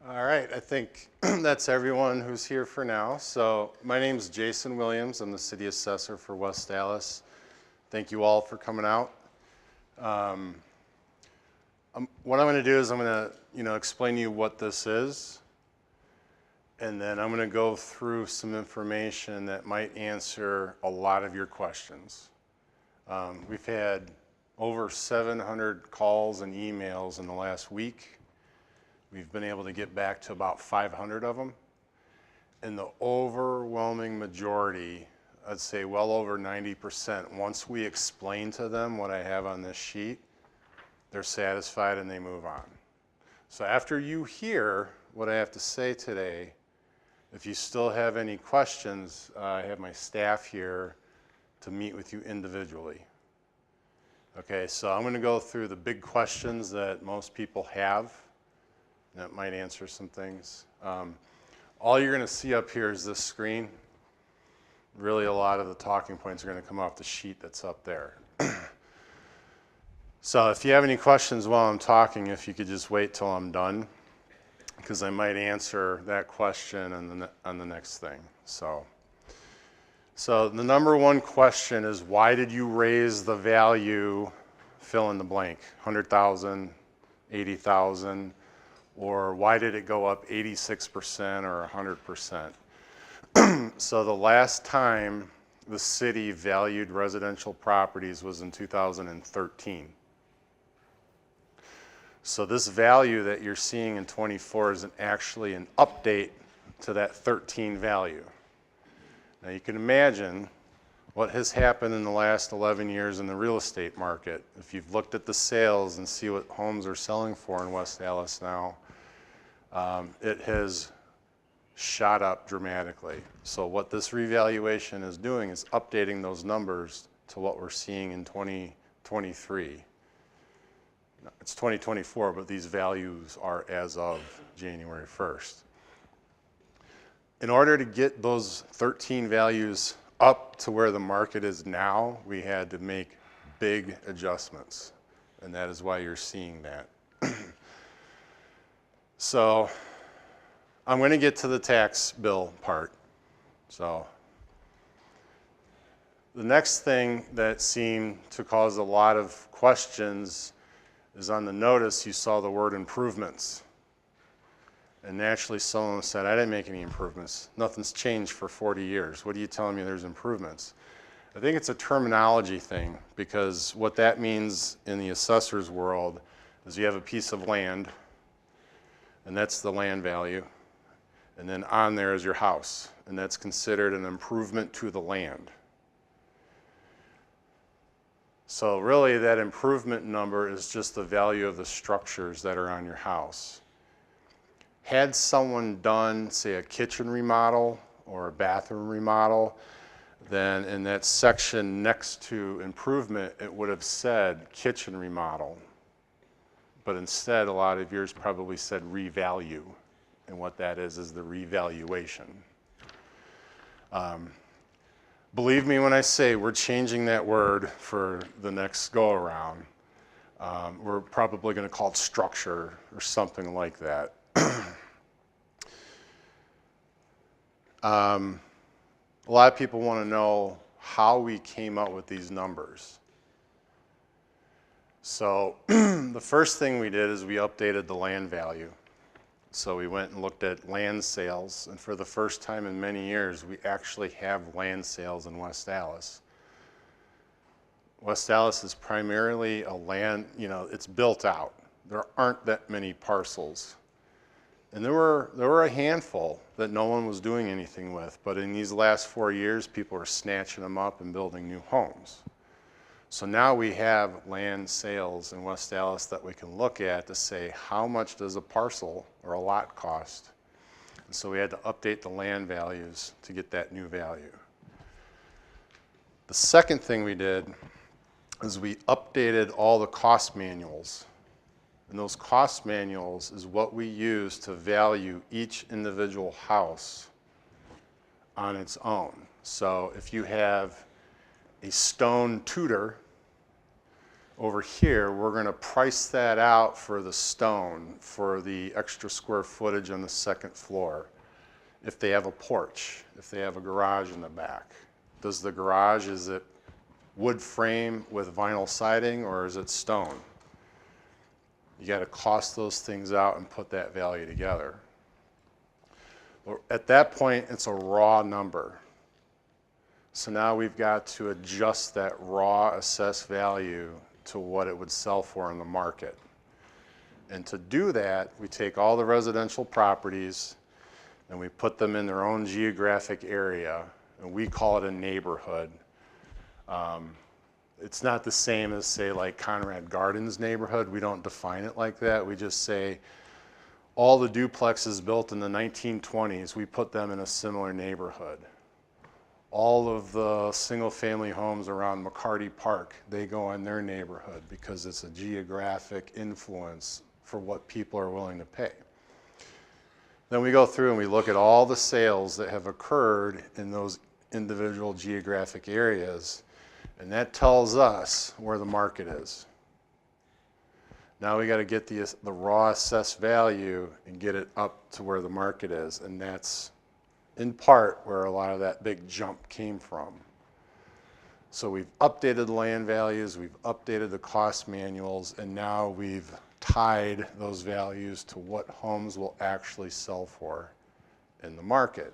All right, I think that's everyone who's here for now. So my name is Jason Williams. I'm the city assessor for West Dallas. Thank you all for coming out. What I'm going to do is I'm going to, explain to you what this is, and then I'm going to go through some information that might answer a lot of your questions. We've had over 700 calls and emails in the last week. We've been able to get back to about 500 of them. And the overwhelming majority, I'd say well over 90%, once we explain to them what I have on this sheet, they're satisfied and they move on. So after you hear what I have to say today, if you still have any questions, I have my staff here to meet with you individually. Okay, so I'm going to go through the big questions that most people have. That might answer some things. All you're going to see up here is this screen. Really, a lot of the talking points are going to come off the sheet that's up there. So if you have any questions while I'm talking, if you could just wait till I'm done, because I might answer that question on the next thing. So the number one question is, why did you raise the value, fill in the blank, 100,000, 80,000, or why did it go up 86% or 100%? So the last time the city valued residential properties was in 2013. So this value that you're seeing in 24 is actually an update to that 13 value. Now you can imagine what has happened in the last 11 years in the real estate market. If you've looked at the sales and see what homes are selling for in West Dallas now, it has shot up dramatically. So what this revaluation is doing is updating those numbers to what we're seeing in 2023. It's 2024, but these values are as of January 1st. In order to get those 13 values up to where the market is now, we had to make big adjustments, and that is why you're seeing that. So I'm going to get to the tax bill part. So the next thing that seemed to cause a lot of questions is on the notice you saw the word improvements. And naturally someone said, I didn't make any improvements. Nothing's changed for 40 years. What are you telling me there's improvements? I think it's a terminology thing, because what that means in the assessor's world is you have a piece of land, and that's the land value. And then on there is your house, and that's considered an improvement to the land. So really that improvement number is just the value of the structures that are on your house. Had someone done, say, a kitchen remodel or a bathroom remodel, then in that section next to improvement, it would have said kitchen remodel. But instead, a lot of yours probably said revalue. And what that is the revaluation. Believe me when I say we're changing that word for the next go around. We're probably going to call it structure or something like that. A lot of people want to know how we came up with these numbers. So the first thing we did is we updated the land value. So we went and looked at land sales, and for the first time in many years, we actually have land sales in West Dallas. West Dallas is primarily a land, it's built out. There aren't that many parcels. And there were a handful that no one was doing anything with, but in these last 4 years, people are snatching them up and building new homes. So now we have land sales in West Dallas that we can look at to say, how much does a parcel or a lot cost? And so we had to update the land values to get that new value. The second thing we did is we updated all the cost manuals. And those cost manuals is what we use to value each individual house on its own. So if you have a stone Tudor Over here, we're going to price that out for the stone, for the extra square footage on the second floor. If they have a porch, if they have a garage in the back. Does the garage, is it wood frame with vinyl siding or is it stone? You got to cost those things out and put that value together. At that point, it's a raw number. So now we've got to adjust that raw assessed value to what it would sell for in the market. And to do that, we take all the residential properties and we put them in their own geographic area, and we call it a neighborhood. It's not the same as, say, like Conrad Gardens neighborhood. We don't define it like that. We just say all the duplexes built in the 1920s, we put them in a similar neighborhood. All of the single-family homes around McCarty Park, they go in their neighborhood because it's a geographic influence for what people are willing to pay. Then we go through and we look at all the sales that have occurred in those individual geographic areas, and that tells us where the market is. Now we got to get the raw assessed value and get it up to where the market is, and that's in part where a lot of that big jump came from. So we've updated the land values, we've updated the cost manuals, and now we've tied those values to what homes will actually sell for in the market.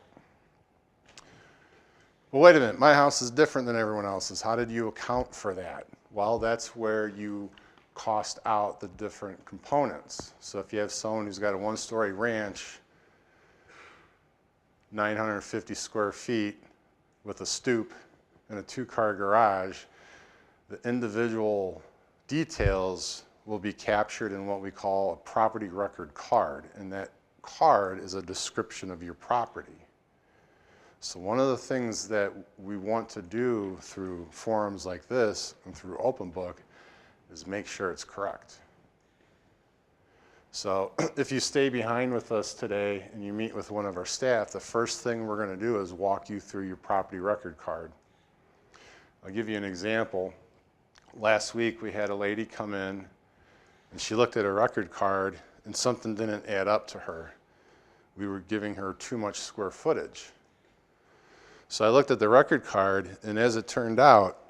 Well, wait a minute, my house is different than everyone else's. How did you account for that? Well, that's where you cost out the different components. So if you have someone who's got a one-story ranch, 950 square feet with a stoop and a two-car garage, the individual details will be captured in what we call a property record card, and that card is a description of your property. So one of the things that we want to do through forums like this and through OpenBook is make sure it's correct. So if you stay behind with us today and you meet with one of our staff, the first thing we're going to do is walk you through your property record card. I'll give you an example. Last week we had a lady come in and she looked at her record card and something didn't add up to her. We were giving her too much square footage. So I looked at the record card, and as it turned out,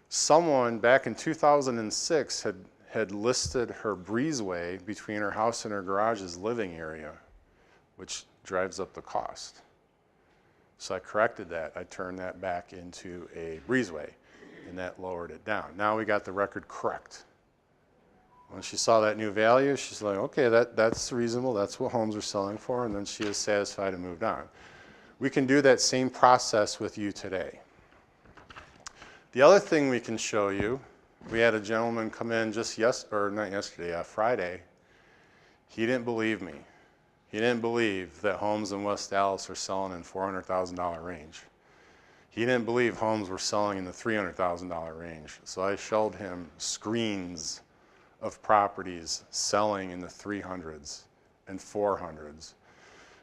someone back in 2006 had listed her breezeway between her house and her garage's living area, which drives up the cost. So I corrected that. I turned that back into a breezeway, and that lowered it down. Now we got the record correct. When she saw that new value, she's like, okay, that's reasonable. That's what homes are selling for, and then she is satisfied and moved on. We can do that same process with you today. The other thing we can show you, we had a gentleman come in just Friday. He didn't believe me. He didn't believe that homes in West Dallas are selling in $400,000 range. He didn't believe homes were selling in the $300,000 range. So I showed him screens of properties selling in the 300s and 400s.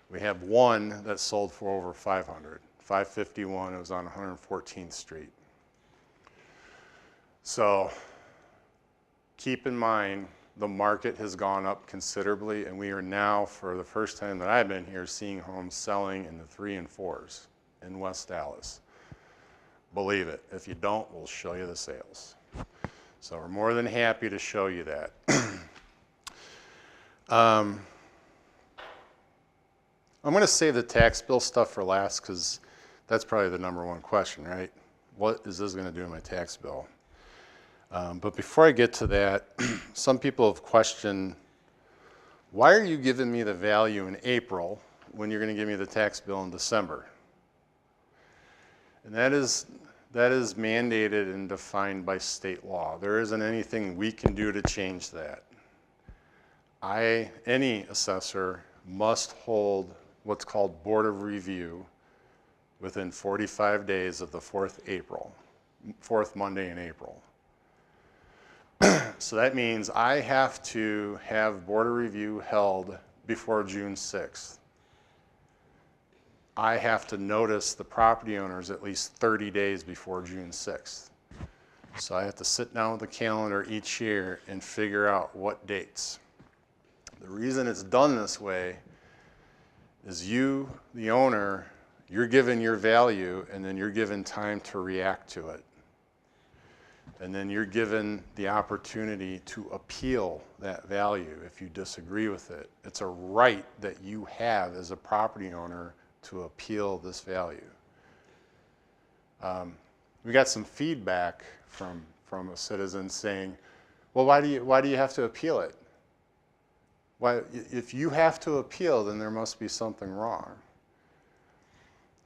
We have one that sold for over 500, 551. It was on 114th Street. So keep in mind, the market has gone up considerably, and we are now, for the first time that I've been here, seeing homes selling in the 3 and 4s in West Dallas. Believe it. If you don't, we'll show you the sales. So we're more than happy to show you that. I'm going to save the tax bill stuff for last because that's probably the #1 question, right? What is this going to do to my tax bill? But before I get to that, some people have questioned, why are you giving me the value in April when you're going to give me the tax bill in December? And that is mandated and defined by state law. There isn't anything we can do to change that. Any assessor must hold what's called Board of Review within 45 days of the fourth Monday in April. So that means I have to have Board of Review held before June 6th. I have to notice the property owners at least 30 days before June 6th. So I have to sit down with the calendar each year and figure out what dates. The reason it's done this way is you, the owner, you're given your value and then you're given time to react to it. And then you're given the opportunity to appeal that value if you disagree with it. It's a right that you have as a property owner to appeal this value. We got some feedback from a citizen saying, well, why do you have to appeal it? Why, if you have to appeal, then there must be something wrong.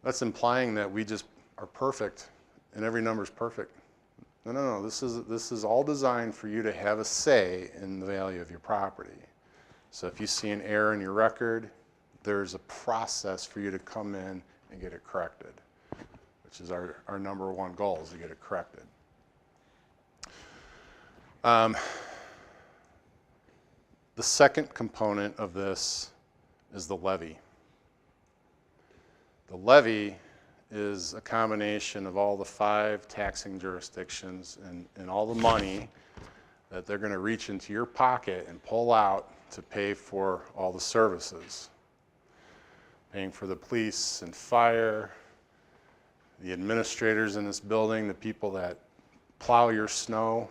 That's implying that we just are perfect and every number is perfect. No. This is all designed for you to have a say in the value of your property. So if you see an error in your record, there's a process for you to come in and get it corrected, which is our number one goal, is to get it corrected. The second component of this is the levy. The levy is a combination of all the 5 taxing jurisdictions and all the money that they're going to reach into your pocket and pull out to pay for all the services. Paying for the police and fire, the administrators in this building, the people that plow your snow.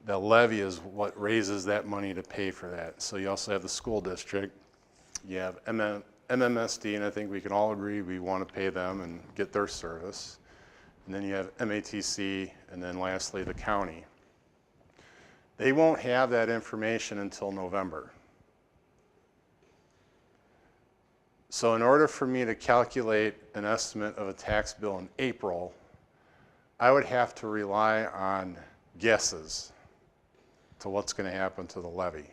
The levy is what raises that money to pay for that. So you also have the school district. You have MMSD, and I think we can all agree we want to pay them and get their service. And then you have MATC, and then lastly the county. They won't have that information until November. So in order for me to calculate an estimate of a tax bill in April, I would have to rely on guesses to what's going to happen to the levy.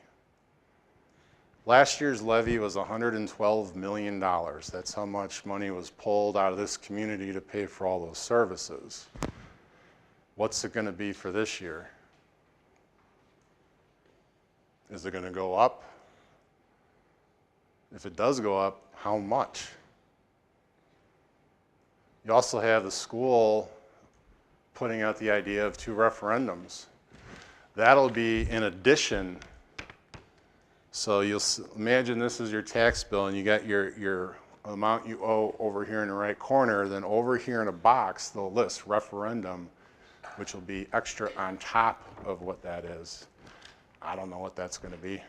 Last year's levy was $112 million. That's how much money was pulled out of this community to pay for all those services. What's it going to be for this year? Is it going to go up? If it does go up, how much? You also have the school putting out the idea of 2 referendums. That'll be in addition. So you'll imagine this is your tax bill and you got your amount you owe over here in the right corner. Then over here in a box, they'll list referendum, which will be extra on top of what that is. I don't know what that's going to be.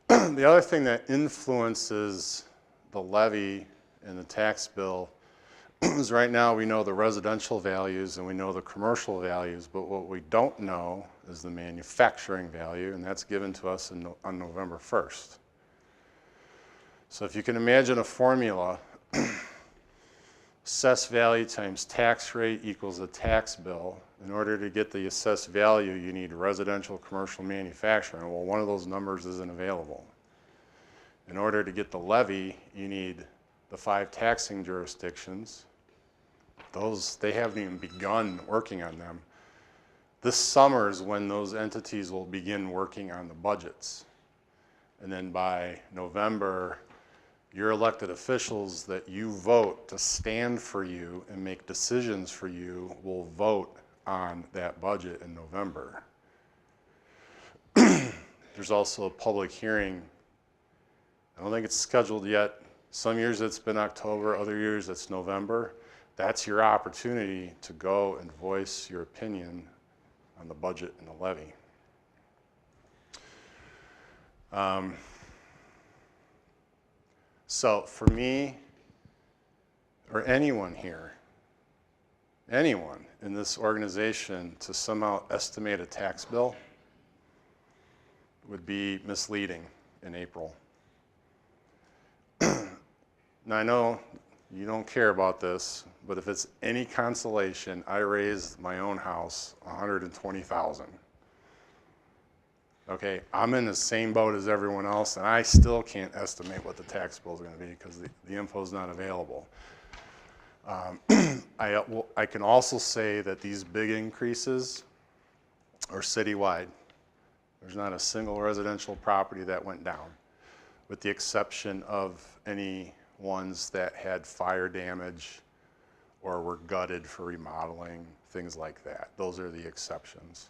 The other thing that influences the levy and the tax bill is right now we know the residential values and we know the commercial values, but what we don't know is the manufacturing value, and that's given to us on November 1st. So if you can imagine a formula, assessed value times tax rate equals a tax bill. In order to get the assessed value, you need residential, commercial, manufacturing. Well, one of those numbers isn't available. In order to get the levy, you need the 5 taxing jurisdictions. They haven't even begun working on them. This summer is when those entities will begin working on the budgets. And then by November, your elected officials that you vote to stand for you and make decisions for you will vote on that budget in November. There's also a public hearing. I don't think it's scheduled yet. Some years it's been October, other years it's November. That's your opportunity to go and voice your opinion on the budget and the levy. So for me, or anyone here, anyone in this organization to somehow estimate a tax bill would be misleading in April. Now I know you don't care about this, but if it's any consolation, I raised my own house $120,000. Okay, I'm in the same boat as everyone else, and I still can't estimate what the tax bill is going to be because the info is not available. I can also say that these big increases are citywide. There's not a single residential property that went down, with the exception of any ones that had fire damage or were gutted for remodeling, things like that. Those are the exceptions.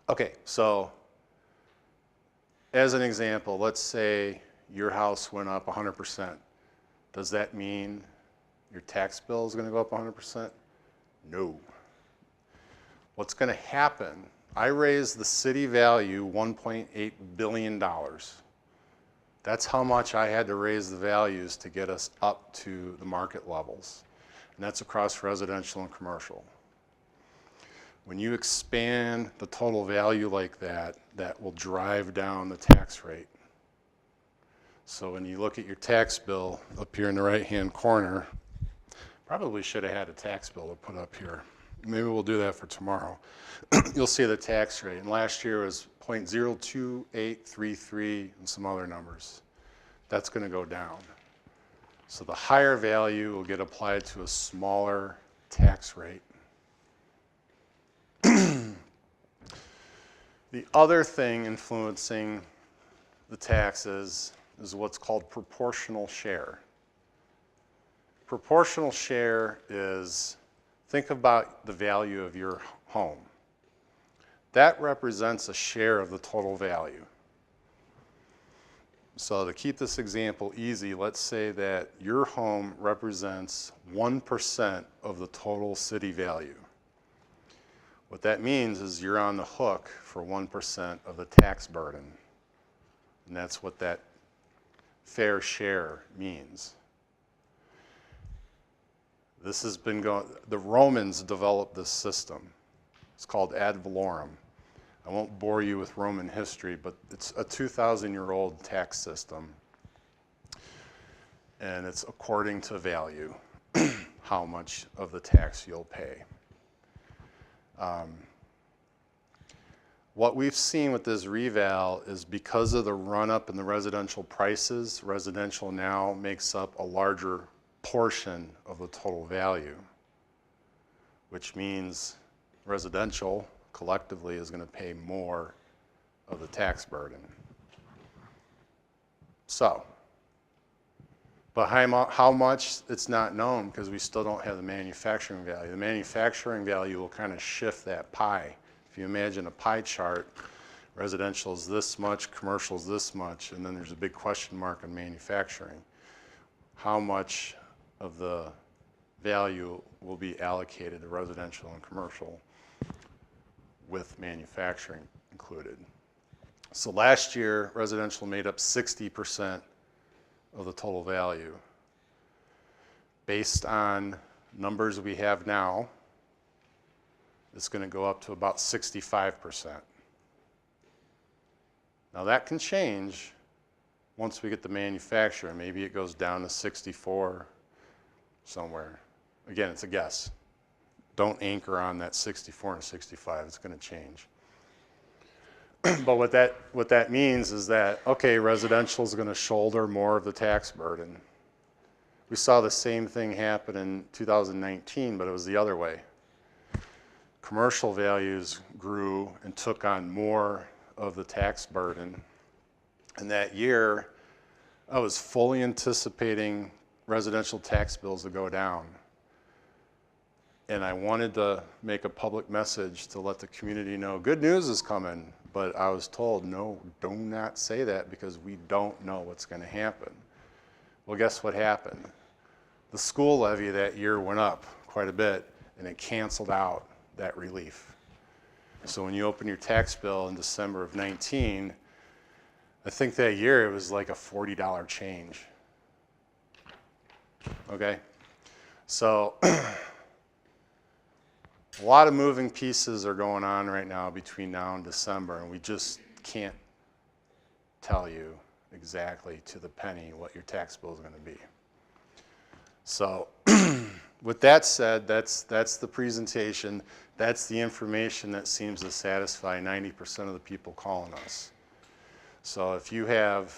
Okay, so as an example, let's say your house went up 100%. Does that mean your tax bill is going to go up 100%? No. What's going to happen, I raised the city value $1.8 billion. That's how much I had to raise the values to get us up to the market levels. And that's across residential and commercial. When you expand the total value like that, that will drive down the tax rate. So when you look at your tax bill up here in the right-hand corner, probably should have had a tax bill to put up here. Maybe we'll do that for tomorrow. You'll see the tax rate. And last year was 0.02833 and some other numbers. That's going to go down. So the higher value will get applied to a smaller tax rate. The other thing influencing the taxes is what's called proportional share. Proportional share is, think about the value of your home. That represents a share of the total value. So to keep this example easy, let's say that your home represents 1% of the total city value. What that means is you're on the hook for 1% of the tax burden. And that's what that fair share means. This has been going, the Romans developed this system. It's called ad valorem. I won't bore you with Roman history, but it's a 2,000-year-old tax system. And it's according to value, how much of the tax you'll pay. What we've seen with this reval is because of the run-up in the residential prices, residential now makes up a larger portion of the total value, which means residential collectively is going to pay more of the tax burden. So, but how much, it's not known because we still don't have the manufacturing value. The manufacturing value will kind of shift that pie. If you imagine a pie chart, residential is this much, commercial is this much, and then there's a big question mark on manufacturing. How much of the value will be allocated to residential and commercial with manufacturing included? So last year, residential made up 60% of the total value. Based on numbers we have now, it's going to go up to about 65%. Now that can change once we get the manufacturer. Maybe it goes down to 64 somewhere. Again, it's a guess. Don't anchor on that 64 and 65. It's going to change. But what that means is that, okay, residential is going to shoulder more of the tax burden. We saw the same thing happen in 2019, but it was the other way. Commercial values grew and took on more of the tax burden. And that year, I was fully anticipating residential tax bills to go down. And I wanted to make a public message to let the community know good news is coming. But I was told, no, do not say that because we don't know what's going to happen. Well, guess what happened? The school levy that year went up quite a bit, and it canceled out that relief. So when you open your tax bill in December of 19, I think that year it was like a $40 change. Okay? So a lot of moving pieces are going on right now between now and December, and we just can't tell you exactly to the penny what your tax bill is going to be. So with that said, that's the presentation. That's the information that seems to satisfy 90% of the people calling us. So if you have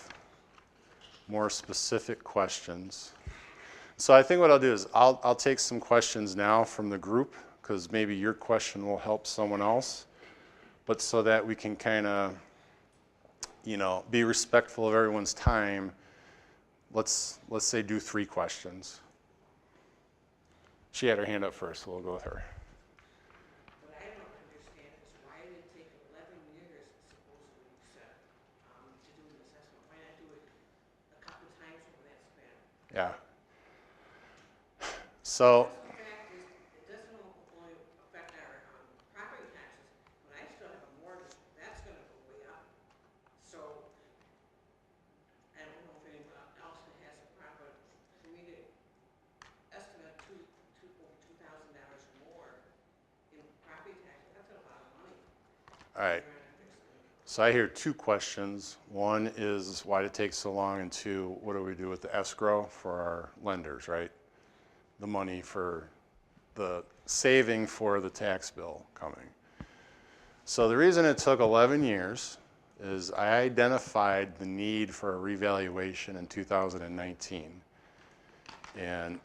more specific questions. So I think what I'll do is I'll take some questions now from the group, because maybe your question will help someone else, but so that we can kind of, be respectful of everyone's time. let's say do 3 questions. She had her hand up first, so we'll go with her. What I don't understand is why did it take 11 years supposedly you said, to do an assessment? Why not do it a couple of times over that span? Yeah. So, The fact is, it doesn't only affect our property taxes, but I still have a mortgage, that's gonna go way up. So, I don't know if anyone else has a problem, for me to estimate over $2,000 more in property taxes, that's a lot of money. all right. So I hear 2 questions. One is why did it take so long, and 2, what do we do with the escrow for our lenders, right? The money for the saving for the tax bill coming. So the reason it took 11 years is I identified the need for a revaluation in 2019. And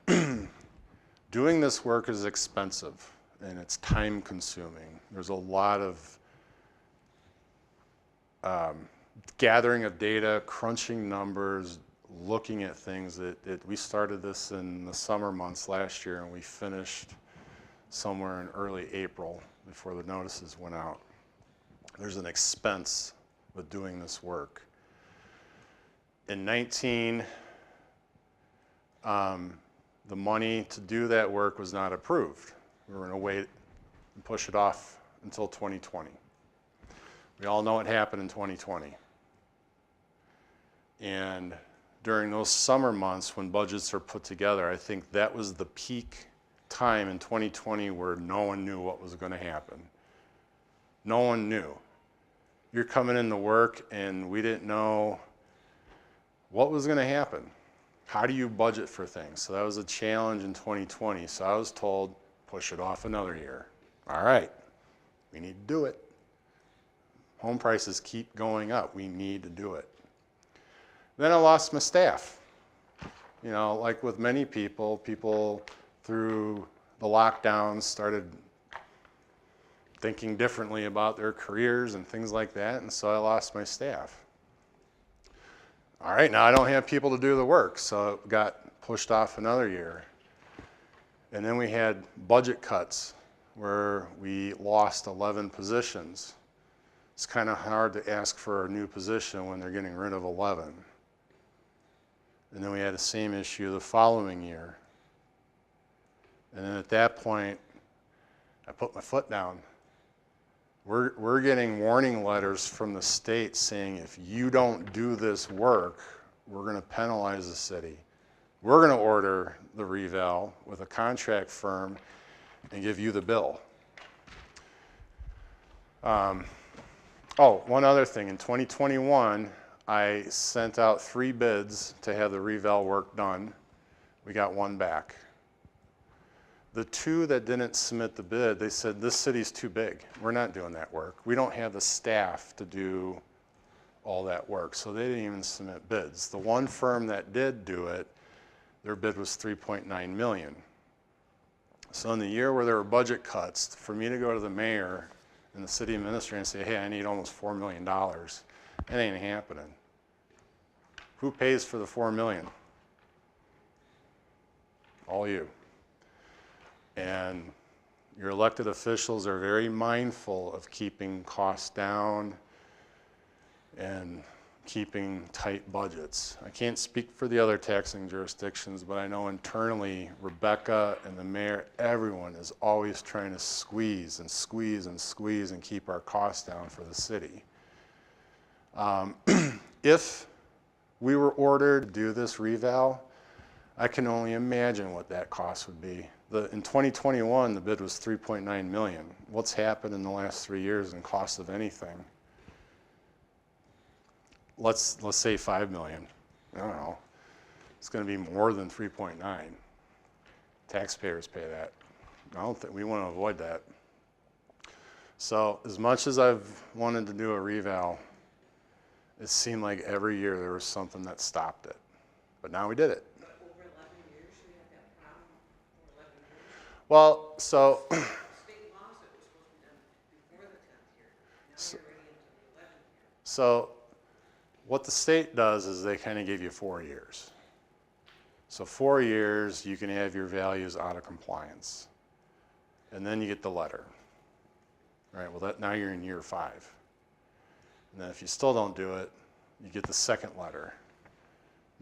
doing this work is expensive and it's time consuming. There's a lot of gathering of data, crunching numbers, looking at things. We started this in the summer months last year and we finished somewhere in early April before the notices went out. There's an expense with doing this work. In 19, the money to do that work was not approved. We were going to wait and push it off until 2020. We all know what happened in 2020. And during those summer months when budgets are put together, I think that was the peak time in 2020 where no one knew what was going to happen. No one knew. You're coming into work and we didn't know what was going to happen. How do you budget for things? So that was a challenge in 2020. So I was told, push it off another year. All right, we need to do it. Home prices keep going up. We need to do it. Then I lost my staff. You know, like with many people through the lockdowns started thinking differently about their careers and things like that, and so I lost my staff. All right, now I don't have people to do the work, so it got pushed off another year. And then we had budget cuts where we lost 11 positions. It's kind of hard to ask for a new position when they're getting rid of 11. And then we had the same issue the following year. And then at that point, I put my foot down. We're getting warning letters from the state saying if you don't do this work, we're going to penalize the city. We're going to order the reval with a contract firm and give you the bill. One other thing. In 2021, I sent out 3 bids to have the reval work done. We got 1 back. The 2 that didn't submit the bid, they said, this city's too big. We're not doing that work. We don't have the staff to do all that work. So they didn't even submit bids. The 1 firm that did do it, their bid was $3.9 million. So in the year where there were budget cuts, for me to go to the mayor and the city administrator and say, hey, I need almost $4 million, it ain't happening. Who pays for the $4 million? All you. And your elected officials are very mindful of keeping costs down and keeping tight budgets. I can't speak for the other taxing jurisdictions, but I know internally, Rebecca and the mayor, everyone is always trying to squeeze and squeeze and squeeze and keep our costs down for the city. If we were ordered to do this reval, I can only imagine what that cost would be. In 2021, the bid was $3.9 million. What's happened in the last 3 years in cost of anything? Let's say $5 million. I don't know. It's going to be more than 3.9. Taxpayers pay that. I don't think we want to avoid that. So as much as I've wanted to do a reval, it seemed like every year there was something that stopped it. But now we did it. Over 11 years, you had that problem for 11 years? Well, so State law said it was supposed to be done before the 10th year. Now you're already into the 11th year. So what the state does is they kind of give you 4 years. So 4 years, you can have your values out of compliance. And then you get the letter. All right, well, now you're in year 5. And then if you still don't do it, you get the second letter.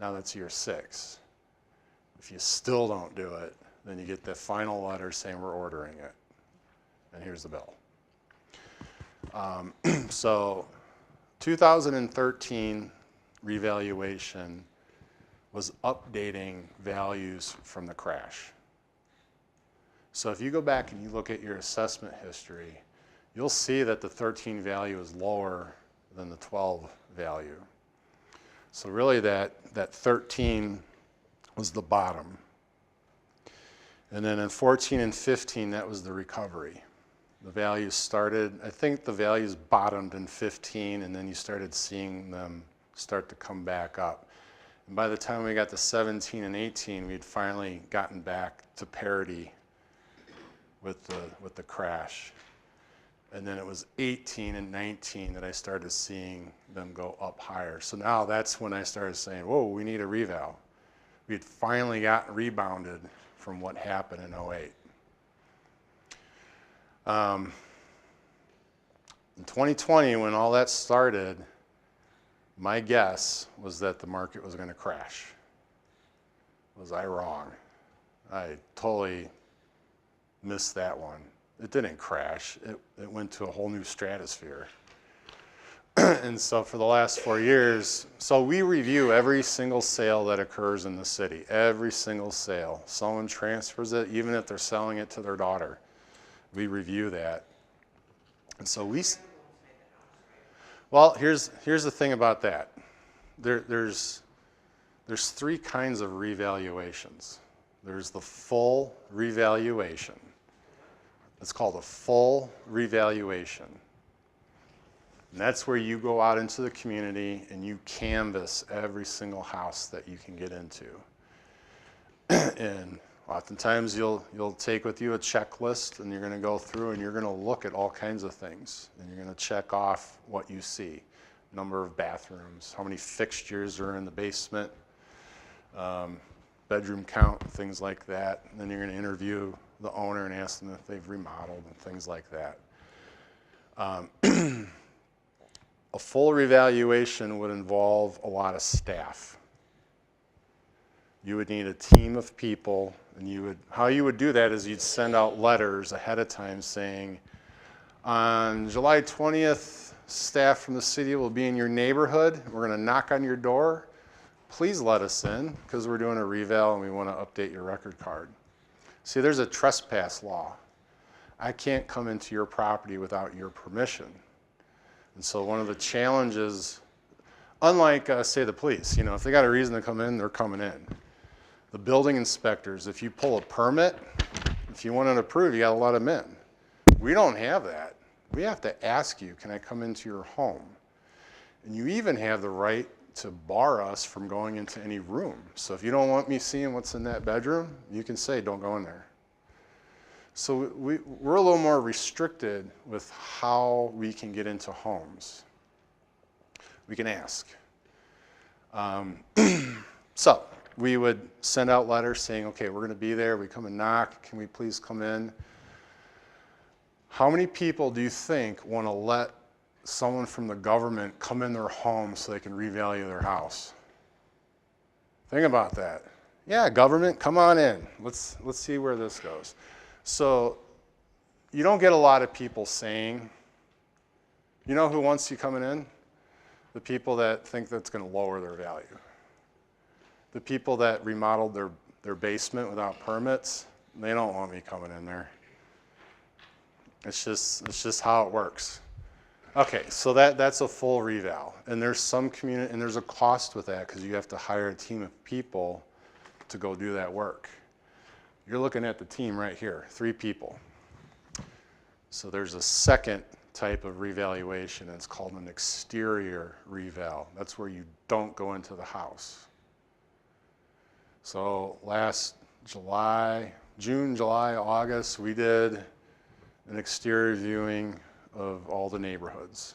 Now that's year 6. If you still don't do it, then you get the final letter saying we're ordering it. And here's the bill. So 2013 revaluation was updating values from the crash. So if you go back and you look at your assessment history, you'll see that the 13 value is lower than the 12 value. So really that 13 was the bottom. And then in 14 and 15, that was the recovery. The values started, I think the values bottomed in 15, and then you started seeing them start to come back up. And by the time we got to 17 and 18, we'd finally gotten back to parity with the crash. And then it was 18 and 19 that I started seeing them go up higher. So now that's when I started saying, whoa, we need a reval. We had finally gotten rebounded from what happened in 08. In 2020, when all that started, my guess was that the market was going to crash. Was I wrong? I totally missed that one. It didn't crash. It went to a whole new stratosphere. And so for the last 4 years, so we review every single sale that occurs in the city, every single sale. Someone transfers it, even if they're selling it to their daughter. We review that. And so well, here's the thing about that. There's 3 kinds of revaluations. There's the full revaluation. It's called a full revaluation. And that's where you go out into the community and you canvass every single house that you can get into. And oftentimes you'll take with you a checklist, and you're going to go through and you're going to look at all kinds of things, and you're going to check off what you see. Number of bathrooms, how many fixtures are in the basement, bedroom count, things like that. And then you're going to interview the owner and ask them if they've remodeled and things like that. A full revaluation would involve a lot of staff. You would need a team of people, and how you would do that is you'd send out letters ahead of time saying, on July 20th, staff from the city will be in your neighborhood. We're going to knock on your door. Please let us in, because we're doing a reval and we want to update your record card. See, there's a trespass law. I can't come into your property without your permission. And so one of the challenges, unlike, say, the police, if they got a reason to come in, they're coming in. The building inspectors, if you pull a permit, if you want it approved, you got to let them in. We don't have that. We have to ask you, can I come into your home? And you even have the right to bar us from going into any room. So if you don't want me seeing what's in that bedroom, you can say, don't go in there. So we're a little more restricted with how we can get into homes. We can ask. So we would send out letters saying, okay, we're going to be there. We come and knock. Can we please come in? How many people do you think want to let someone from the government come in their home so they can revalue their house? Think about that. Yeah, government, come on in. Let's see where this goes. So you don't get a lot of people saying, you know who wants you coming in? The people that think that's going to lower their value. The people that remodeled their basement without permits, they don't want me coming in there. It's just how it works. Okay, so that's a full reval. And there's some community, and there's a cost with that because you have to hire a team of people to go do that work. You're looking at the team right here, 3 people. So there's a second type of revaluation. It's called an exterior reval. That's where you don't go into the house. So last June, July, August, we did an exterior viewing of all the neighborhoods.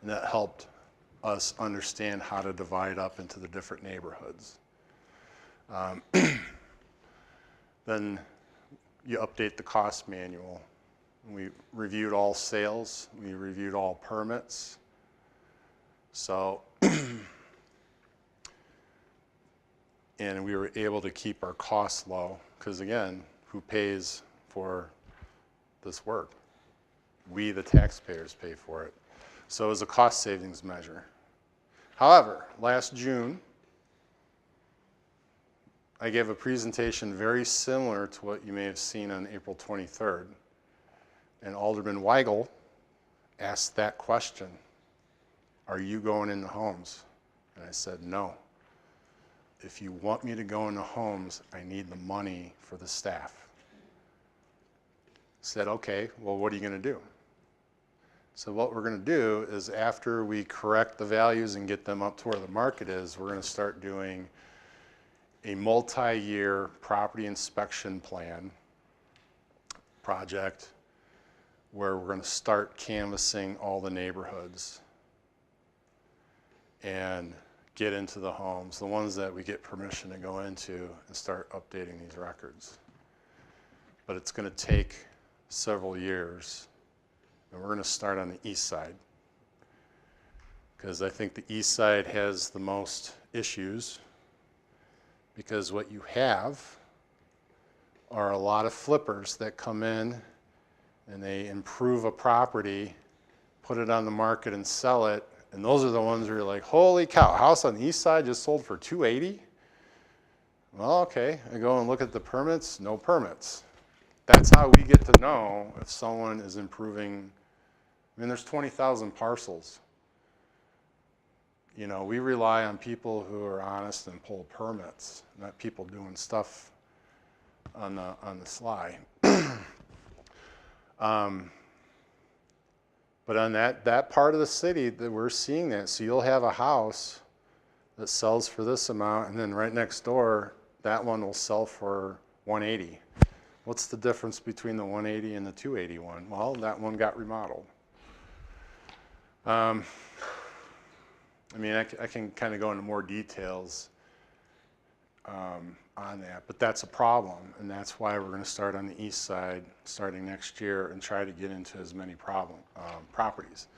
And that helped us understand how to divide up into the different neighborhoods. Then you update the cost manual. We reviewed all sales, we reviewed all permits. So, and we were able to keep our costs low, because again, who pays for this work? We, the taxpayers, pay for it. So it was a cost savings measure. However, last June, I gave a presentation very similar to what you may have seen on April 23rd. And Alderman Weigel asked that question, are you going into homes? And I said, no. If you want me to go into homes, I need the money for the staff. Said, okay, well, what are you going to do? So what we're going to do is after we correct the values and get them up to where the market is, we're going to start doing a multi-year property inspection plan project where we're going to start canvassing all the neighborhoods and get into the homes, the ones that we get permission to go into, and start updating these records. But it's going to take several years, and we're going to start on the east side, because I think the east side has the most issues, because what you have are a lot of flippers that come in and they improve a property, put it on the market and sell it, and those are the ones where you're like, holy cow, house on the east side just sold for $280? Well, okay, I go and look at the permits, no permits. That's how we get to know if someone is improving. I mean, there's 20,000 parcels. You know, we rely on people who are honest and pull permits, not people doing stuff on the sly. But on that part of the city, that we're seeing that. So you'll have a house that sells for this amount, and then right next door, that one will sell for 180. What's the difference between the 180 and the 281? Well, that one got remodeled. I mean, I can kind of go into more details on that, but that's a problem, and that's why we're going to start on the east side starting next year and try to get into as many properties.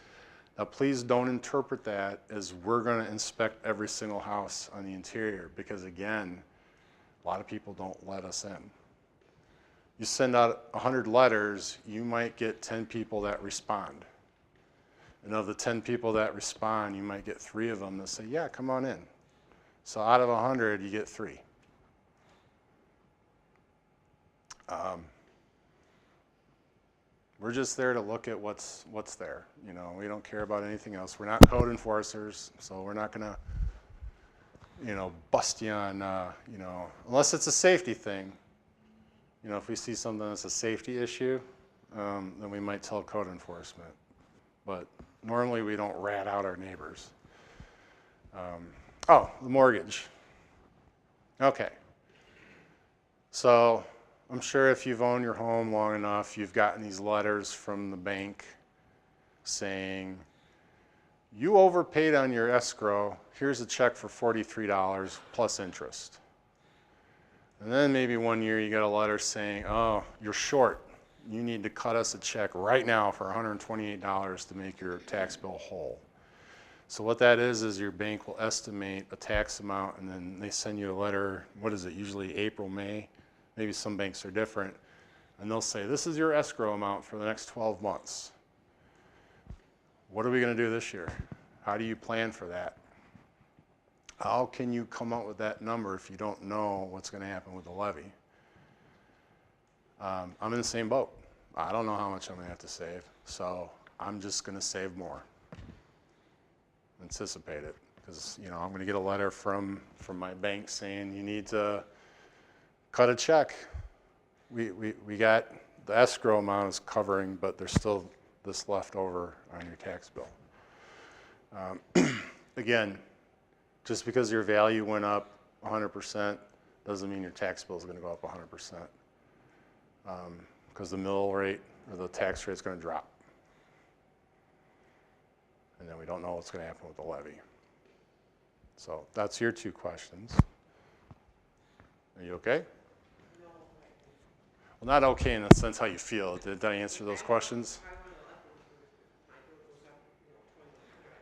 Now, please don't interpret that as we're going to inspect every single house on the interior, because again, a lot of people don't let us in. You send out 100 letters, you might get 10 people that respond. And of the 10 people that respond, you might get 3 of them that say, yeah, come on in. So out of 100, you get 3. We're just there to look at what's there. You know, we don't care about anything else. We're not code enforcers, so we're not gonna, you know, bust you on, you know, unless it's a safety thing. You know, if we see something that's a safety issue, then we might tell code enforcement. But normally we don't rat out our neighbors. Oh, the mortgage. Okay. So I'm sure if you've owned your home long enough, you've gotten these letters from the bank saying, you overpaid on your escrow, here's a check for $43 plus interest. And then maybe one year you get a letter saying, oh, you're short. You need to cut us a check right now for $128 to make your tax bill whole. So what that is your bank will estimate a tax amount, and then they send you a letter, what is it, usually April, May? Maybe some banks are different. And they'll say, this is your escrow amount for the next 12 months. What are we going to do this year? How do you plan for that? How can you come up with that number if you don't know what's going to happen with the levy? I'm in the same boat. I don't know how much I'm going to have to save, so I'm just going to save more. Anticipate it, because you know I'm going to get a letter from my bank saying you need to cut a check. We got the escrow amount is covering, but there's still this left over on your tax bill. Again, just because your value went up 100% doesn't mean your tax bill is going to go up 100%, because the mill rate or the tax rate is going to drop. And then we don't know what's going to happen with the levy. So that's your 2 questions. Are you okay? No, Well, not okay in the sense how you feel. Did I answer those questions? I would have left it if my bill goes up, 2,100, I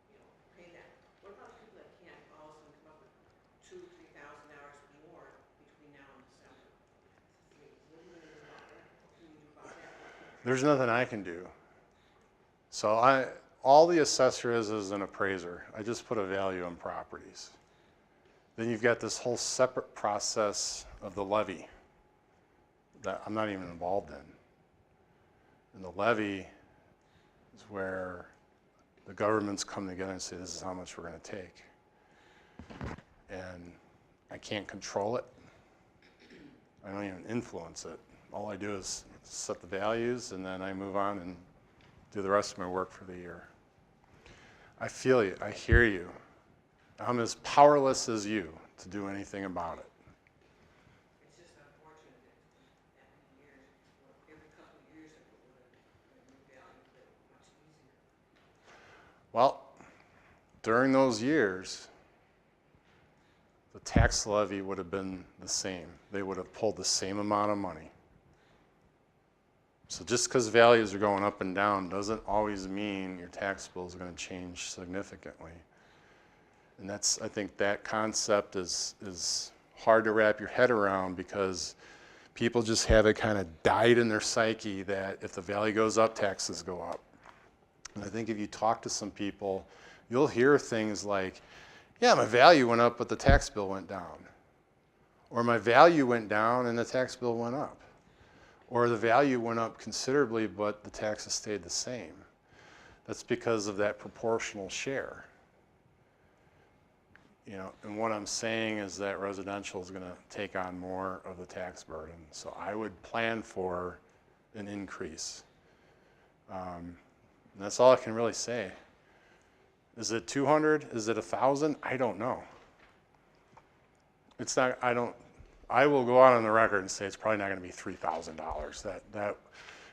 can, pay that. What about people that can't all of a sudden come up with $2,000, $3,000 more between now and December? What are you gonna do about that? What can you do about that? There's nothing I can do. So all the assessor is an appraiser. I just put a value on properties. Then you've got this whole separate process of the levy that I'm not even involved in. And the levy is where the governments come together and say, this is how much we're going to take. And I can't control it. I don't even influence it. All I do is set the values, and then I move on and do the rest of my work for the year. I feel you. I hear you. I'm as powerless as you to do anything about it. It's just unfortunate that many years, every couple of years, it would have revalued it much easier. Well, during those years, the tax levy would have been the same. They would have pulled the same amount of money. So just because values are going up and down doesn't always mean your tax bill is going to change significantly. And I think that concept is hard to wrap your head around because people just have it kind of died in their psyche that if the value goes up, taxes go up. And I think if you talk to some people, you'll hear things like, yeah, my value went up, but the tax bill went down. Or my value went down and the tax bill went up. Or the value went up considerably, but the taxes stayed the same. That's because of that proportional share. And what I'm saying is that residential is going to take on more of the tax burden. So I would plan for an increase. And that's all I can really say. Is it 200? Is it 1,000? I don't know. It's not. I will go out on the record and say it's probably not going to be $3,000. That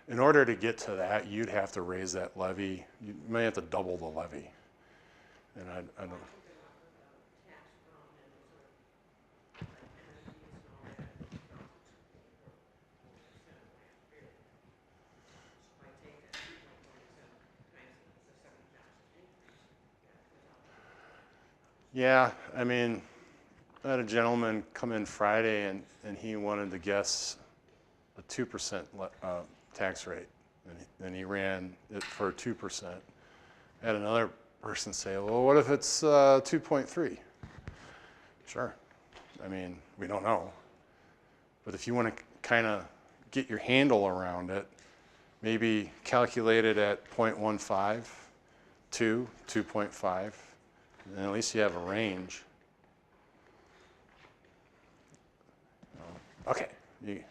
in order to get to that, you'd have to raise that levy. You may have to double the levy. And I don't. Yeah, I mean, I had a gentleman come in Friday and he wanted to guess a 2% tax rate. And he ran it for 2%. I had another person say, well, what if it's 2.3? Sure. I mean, we don't know. But if you want to kind of get your handle around it, maybe calculate it at 0.15, 2, 2.5. And at least you have a range. Okay. Speaking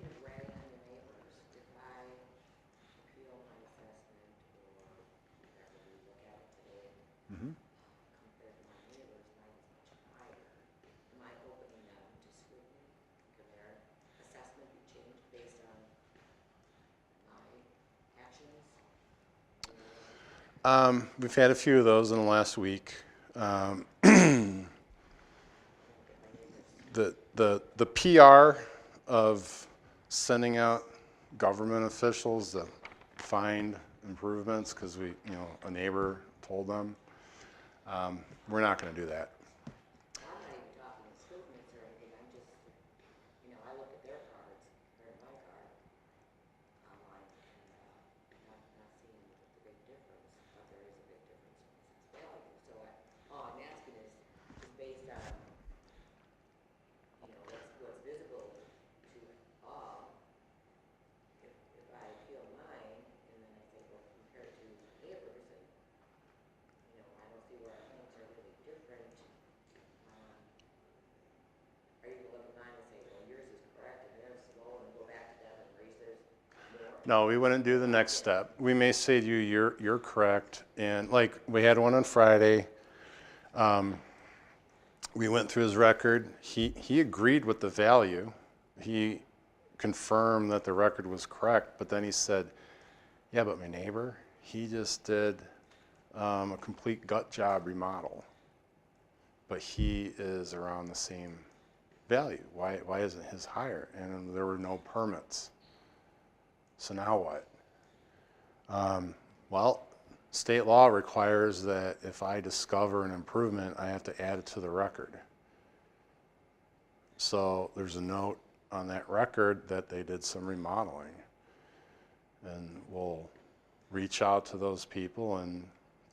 of ragging on your neighbors, if I appeal my assessment or whatever we look at it today, compared to my neighbors, mine is much higher. Am I opening them to scrutiny? Can their assessment be changed based on my actions? We've had a few of those in the last week. The PR of sending out government officials to find improvements because a neighbor told them, we're not going to do that. I'm not even talking improvements or anything, I'm just, I look at their cards, compared to my card, online, and not seeing the big difference, but there is a big difference in value. So all I'm asking is based on, what's visible to all. If I appeal mine, and then I say, well, compared to neighbors, and, I don't see where our homes are really different. Are you going to look at mine and say, well, yours is correct and theirs is low, and go back to them and raise theirs more? No, we wouldn't do the next step. We may say to you, you're correct. And like we had one on Friday. We went through his record. He agreed with the value. He confirmed that the record was correct, but then he said, yeah, but my neighbor, he just did a complete gut job remodel. but he is around the same value. Why isn't his higher? And there were no permits. So now what? Well, state law requires that if I discover an improvement, I have to add it to the record. So there's a note on that record that they did some remodeling. And we'll reach out to those people and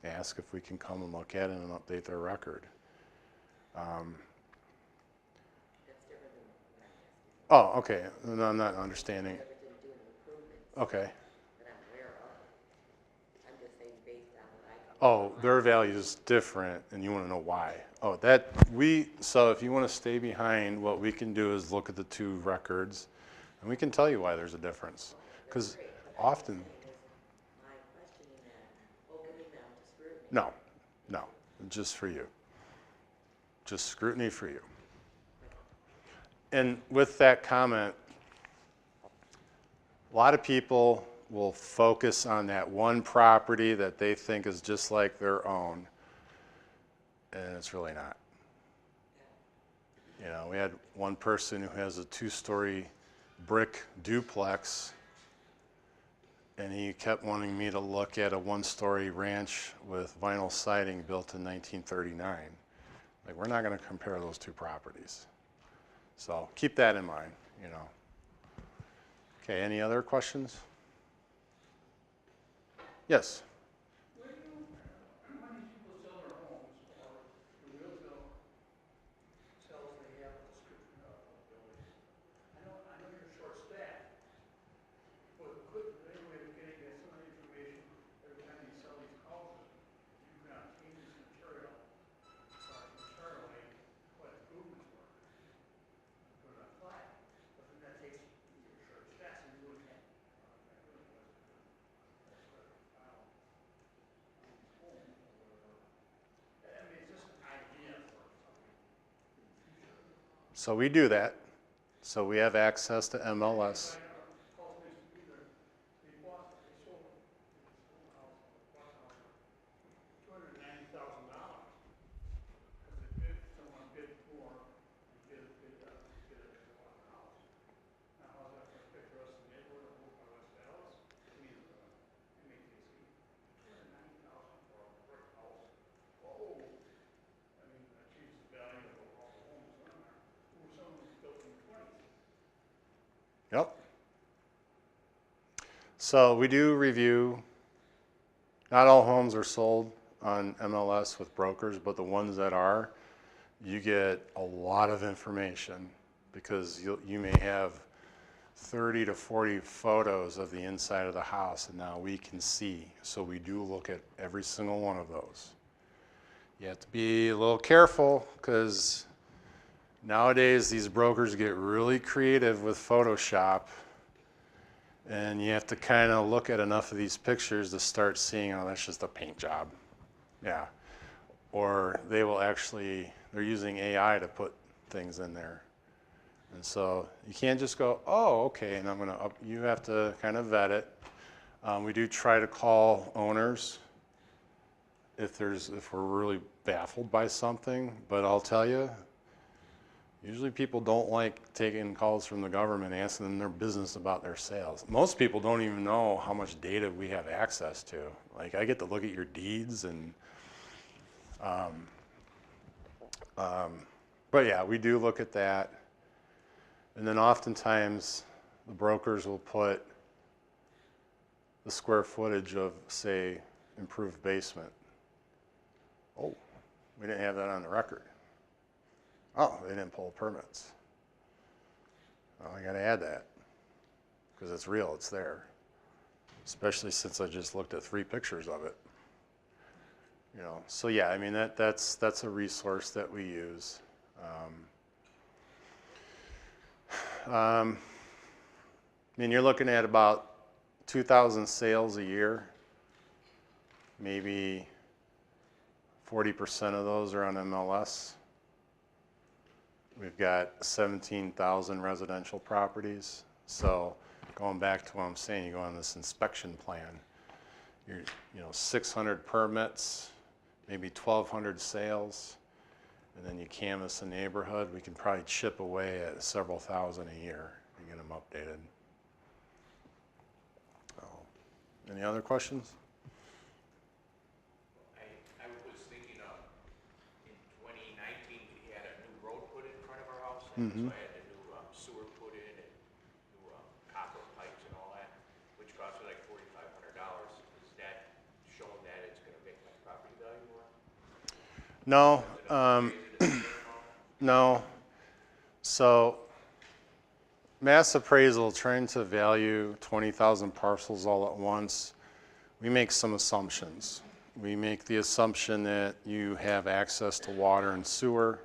ask if we can come and look at it and update their record. That's different than what I'm asking. Oh, okay. No, I'm not understanding. Never did do an improvement Okay. that I'm aware of. I'm just saying based on what I can. Oh, their value is different, and you want to know why. Oh, so if you want to stay behind, what we can do is look at the two records, and we can tell you why there's a difference. Because often, My questioning that, opening them to scrutiny. no, just for you. Just scrutiny for you. And with that comment, a lot of people will focus on that one property that they think is just like their own, and it's really not. You know, we had one person who has a 2-story brick duplex, and he kept wanting me to look at a 1-story ranch with vinyl siding built in 1939. Like, we're not going to compare those two properties. So keep that in mind, you know. Okay, any other questions? Yes? How many people sell their homes, or the real sells they have a description of buildings? I know you're short-staffed, but could, is there any way of getting that some of the information every time you sell these houses? You can obtain this material, internally, what improvements were. Put it on file, but then that takes, you're short-staffed, so you wouldn't have. I mean, it's just an idea for something. So we do that. So we have access to MLS. Yep. So we do review. Not all homes are sold on MLS with brokers, but the ones that are, you get a lot of information because you may have 30 to 40 photos of the inside of the house, and now we can see. So we do look at every single one of those. You have to be a little careful because nowadays these brokers get really creative with Photoshop, and you have to kind of look at enough of these pictures to start seeing, oh, that's just a paint job. Yeah. Or they will actually, they're using AI to put things in there. And so you can't just go, oh, okay, and I'm going to you have to kind of vet it. We do try to call owners if we're really baffled by something, but I'll tell you, usually people don't like taking calls from the government asking them their business about their sales. Most people don't even know how much data we have access to. Like, I get to look at your deeds and, but yeah, we do look at that. And then oftentimes the brokers will put the square footage of, say, improved basement. Oh, we didn't have that on the record. Oh, they didn't pull permits. Well, I got to add that because it's real, it's there. Especially since I just looked at 3 pictures of it. You know, so yeah, I mean that's a resource that we use. I mean, you're looking at about 2,000 sales a year. Maybe 40% of those are on MLS. We've got 17,000 residential properties. So going back to what I'm saying, you go on this inspection plan, you're, 600 permits, maybe 1,200 sales. and then you canvass the neighborhood, we can probably chip away at several thousand a year to get them updated. So, any other questions? I was thinking of, in 2019, we had a new road put in front of our house, and so I had the new sewer put in and new copper pipes and all that, which cost me like $4,500. Is that showing that it's gonna make my property value more? No, no. So, mass appraisal, trying to value 20,000 parcels all at once, we make some assumptions. We make the assumption that you have access to water and sewer.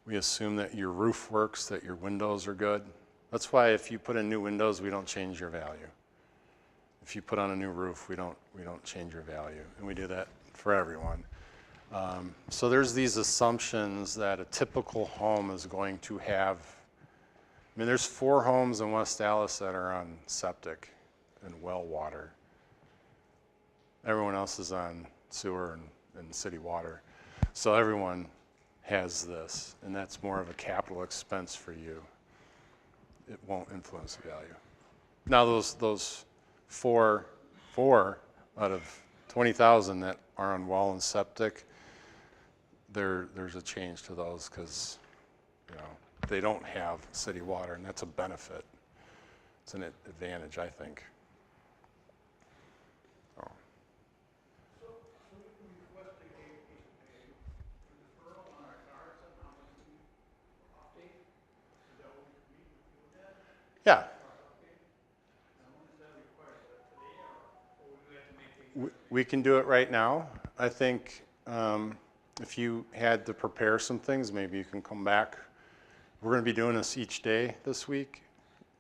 We assume that your roof works, that your windows are good. That's why if you put in new windows, we don't change your value. If you put on a new roof, we don't change your value, and we do that for everyone. So there's these assumptions that a typical home is going to have. I mean, there's 4 homes in West Dallas that are on septic and well water. Everyone else is on sewer and city water. So everyone has this, and that's more of a capital expense for you. It won't influence the value. Now those four out of 20,000 that are on well and septic, there's a change to those because, you know, they don't have city water, and that's a benefit. It's an advantage, I think. So, So if we request a deferral on our cars and how much we update, is that what we meet with that? yeah, And when is that required? Is that today or would we have to make a? we can do it right now. I think if you had to prepare some things, maybe you can come back. We're going to be doing this each day this week,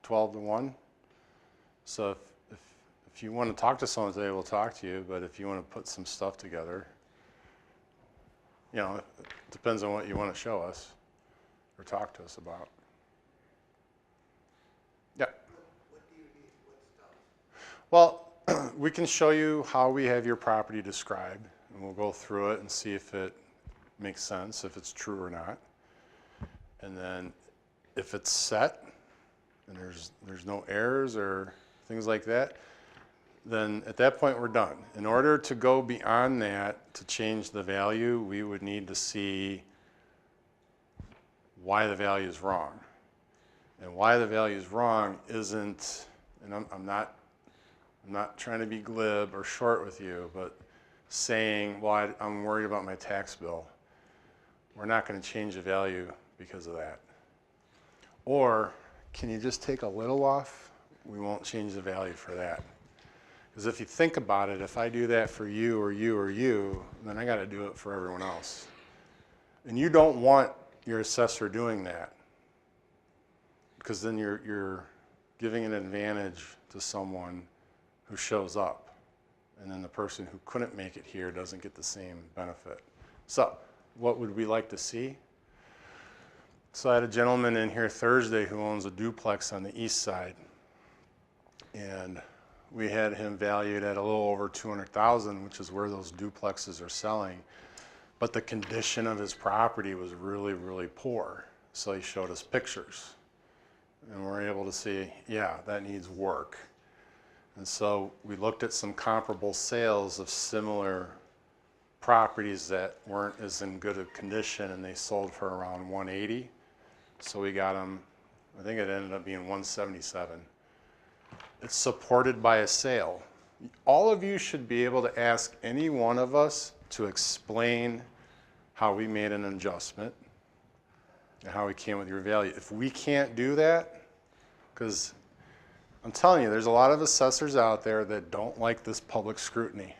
12 to 1. So if you want to talk to someone today, we'll talk to you. But if you want to put some stuff together, you know, it depends on what you want to show us or talk to us about. Yeah. What do you need? What stuff? Well, we can show you how we have your property described, and we'll go through it and see if it makes sense, if it's true or not. And then if it's set and there's no errors or things like that, then at that point we're done. In order to go beyond that, to change the value, we would need to see why the value is wrong. And why the value is wrong isn't, and I'm not trying to be glib or short with you, but saying, well, I'm worried about my tax bill. We're not going to change the value because of that. Or, can you just take a little off? We won't change the value for that. Because if you think about it, if I do that for you or you or you, then I got to do it for everyone else. And you don't want your assessor doing that, because then you're giving an advantage to someone who shows up, and then the person who couldn't make it here doesn't get the same benefit. So, what would we like to see? So I had a gentleman in here Thursday who owns a duplex on the east side, and we had him valued at a little over 200,000, which is where those duplexes are selling. But the condition of his property was really, really poor. So he showed us pictures, and we're able to see, yeah, that needs work. And so we looked at some comparable sales of similar properties that weren't as in good a condition, and they sold for around 180. So we got them, I think it ended up being 177. It's supported by a sale. All of you should be able to ask any one of us to explain how we made an adjustment and how we came with your value. If we can't do that, because I'm telling you, there's a lot of assessors out there that don't like this public scrutiny.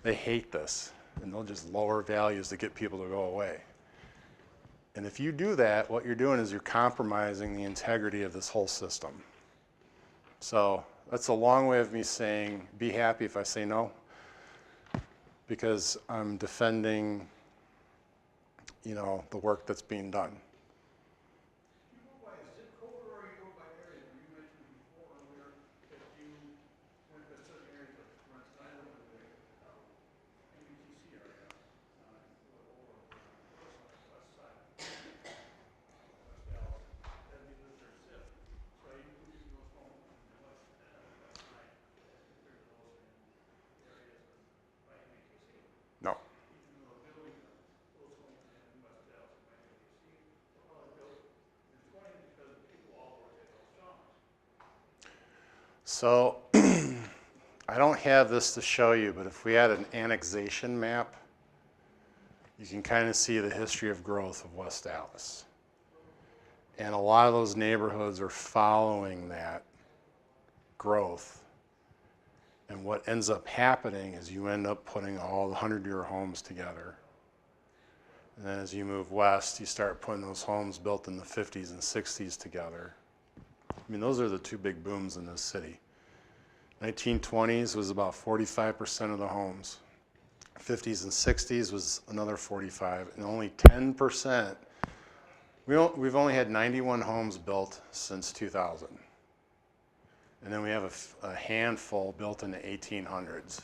They hate this, and they'll just lower values to get people to go away. And if you do that, what you're doing is you're compromising the integrity of this whole system. So that's a long way of me saying, be happy if I say no, because I'm defending, you know, the work that's being done. You go by zip code or you go by area? You mentioned before earlier that you went to certain areas, like for instance, I live in the MBTC area. So I don't have this to show you, but if we had an annexation map, you can kind of see the history of growth of West Allis. And a lot of those neighborhoods are following that growth. And what ends up happening is you end up putting all the 100-year homes together. And then as you move west, you start putting those homes built in the 50s and 60s together. I mean, those are the two big booms in this city. 1920s was about 45% of the homes. 50s and 60s was another 45, and only 10%. We've only had 91 homes built since 2000. And then we have a handful built in the 1800s.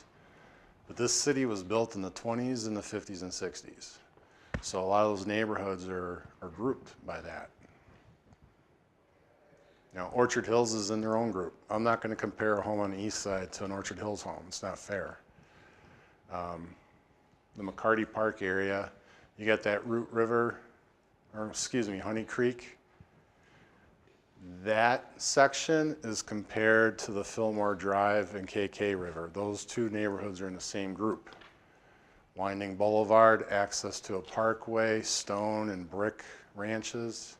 But this city was built in the 20s and the 50s and 60s. So a lot of those neighborhoods are grouped by that. Now, Orchard Hills is in their own group. I'm not going to compare a home on the east side to an Orchard Hills home. It's not fair. The McCarty Park area, you got that Root River, or excuse me, Honey Creek. That section is compared to the Fillmore Drive and KK River. Those two neighborhoods are in the same group. Winding Boulevard, access to a parkway, stone and brick ranches.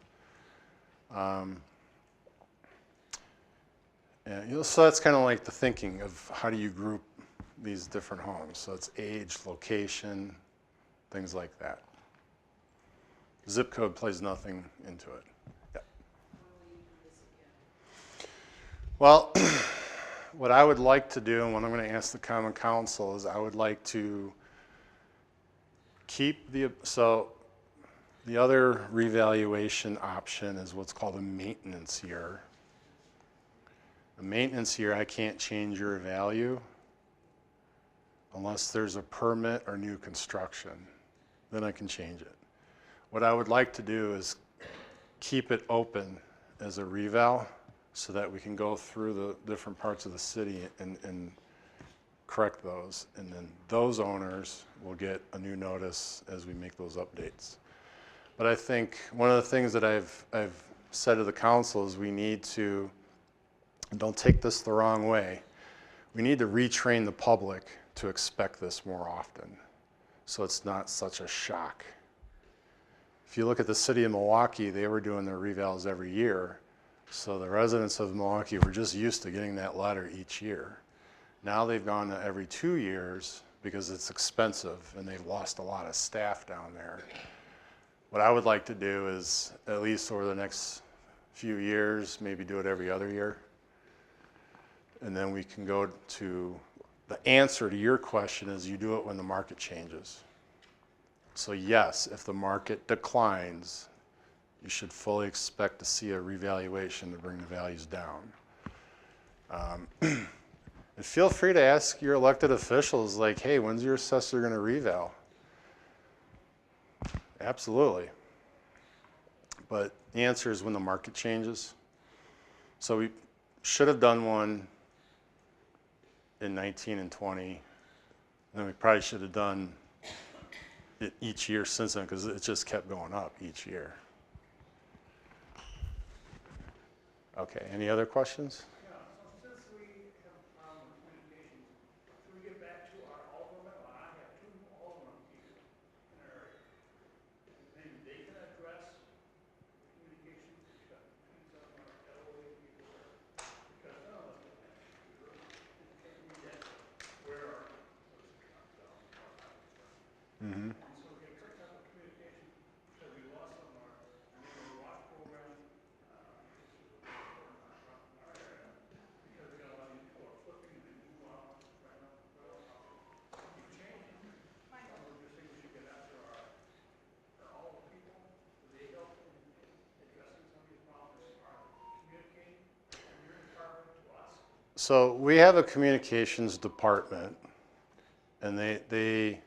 And, so that's kind of like the thinking of how do you group these different homes. So it's age, location, things like that. Zip code plays nothing into it. Yeah. Well, what I would like to do, and what I'm going to ask the Common Council, is I would like to keep the other revaluation option is what's called a maintenance year. A maintenance year, I can't change your value unless there's a permit or new construction. Then I can change it. What I would like to do is keep it open as a reval so that we can go through the different parts of the city and correct those. And then those owners will get a new notice as we make those updates. But I think one of the things that I've said to the council is we need to, and don't take this the wrong way, we need to retrain the public to expect this more often so it's not such a shock. If you look at the city of Milwaukee, they were doing their revals every year. So the residents of Milwaukee were just used to getting that letter each year. Now they've gone to every 2 years because it's expensive and they've lost a lot of staff down there. What I would like to do is, at least over the next few years, maybe do it every other year. And then we can go to the answer to your question is you do it when the market changes. So yes, if the market declines, you should fully expect to see a revaluation to bring the values down. And feel free to ask your elected officials, like, hey, when's your assessor going to reval? Absolutely. But the answer is when the market changes. So we should have done one in 19 and 20. And we probably should have done it each year since then because it just kept going up each year. Okay, any other questions? Yeah, so since we have a problem with communication, can we get back to our alderman? Well, I have 2 aldermen here in our area. Maybe they can address communication between some of our elderly people there. Because none of us can have a computer. It can't be that where our Mm-hmm. and so we have some type of communication that we lost some of our neighbor watch program. Because we got a lot of people are flipping and move out right now. Keep changing. I would just think we should get after all the people. They help in addressing some of these problems. Are communicating from your department to us. So we have a communications department, and they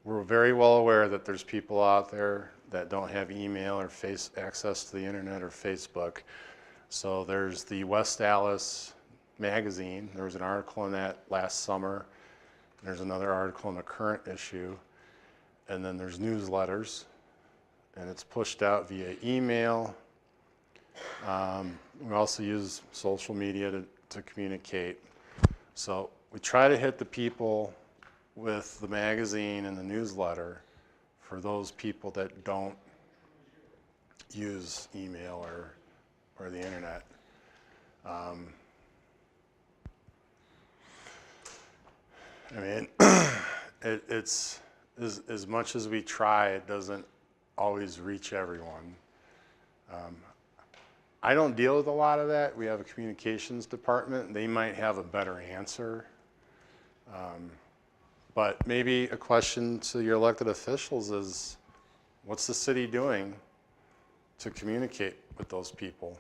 we're very well aware that there's people out there that don't have email or access to the internet or Facebook. So there's the West Allis magazine. There was an article in that last summer. There's another article in the current issue. And then there's newsletters. And it's pushed out via email. We also use social media to communicate. So we try to hit the people with the magazine and the newsletter for those people that don't use email or the internet. I mean, it's as much as we try, it doesn't always reach everyone. I don't deal with a lot of that. We have a communications department. They might have a better answer. But maybe a question to your elected officials is, what's the city doing to communicate with those people?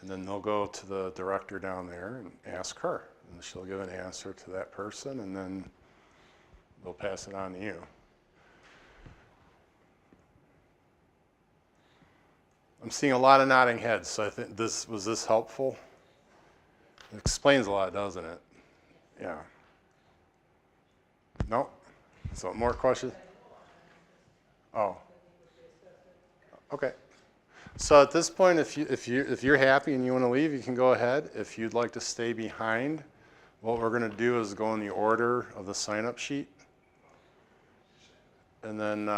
And then they'll go to the director down there and ask her. And she'll give an answer to that person, and then they'll pass it on to you. I'm seeing a lot of nodding heads, so I think was this helpful? It explains a lot, doesn't it? Yeah. No? So more questions? Oh. Okay. So at this point, if you're happy and you want to leave, you can go ahead. If you'd like to stay behind, what we're going to do is go in the order of the sign-up sheet, and then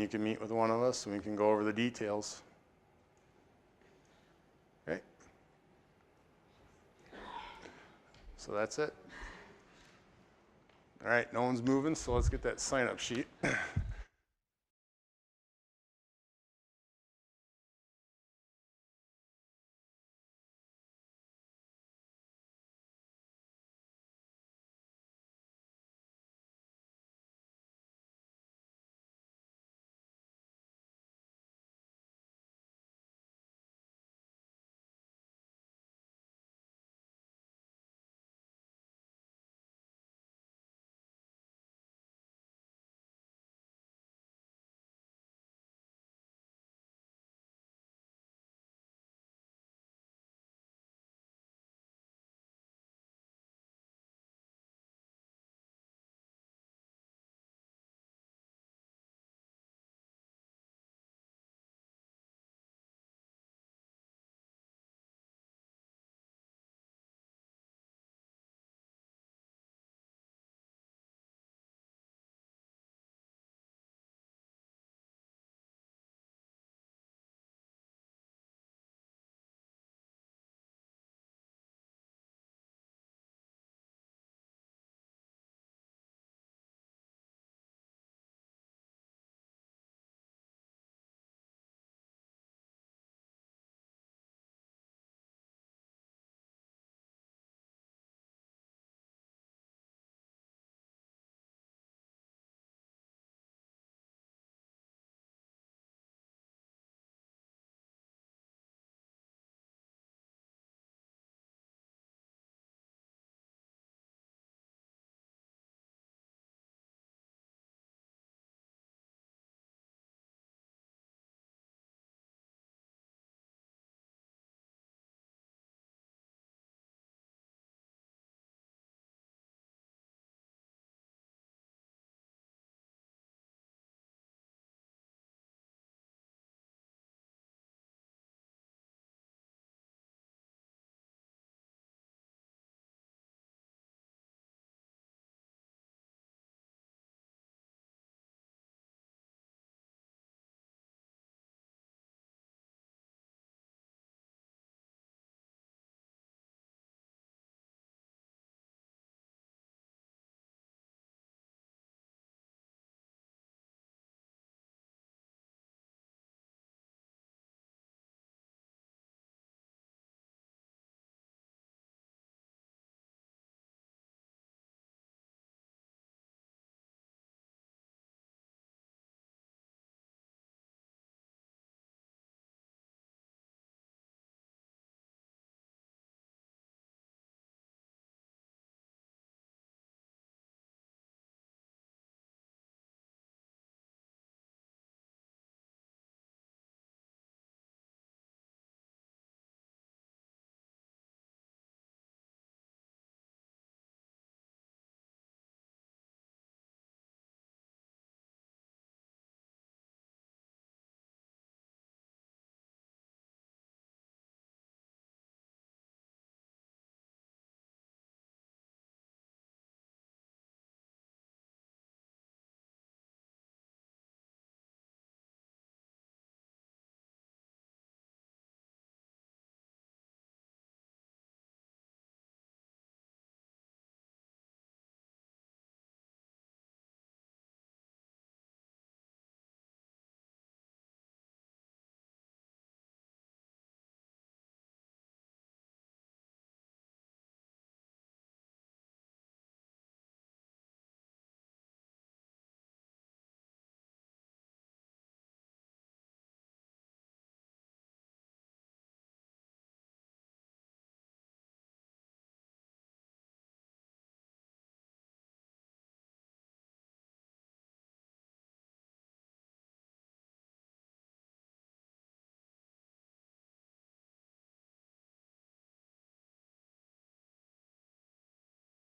you can meet with one of us and we can go over the details. Okay. So that's it. All right, no one's moving, so let's get that sign-up sheet.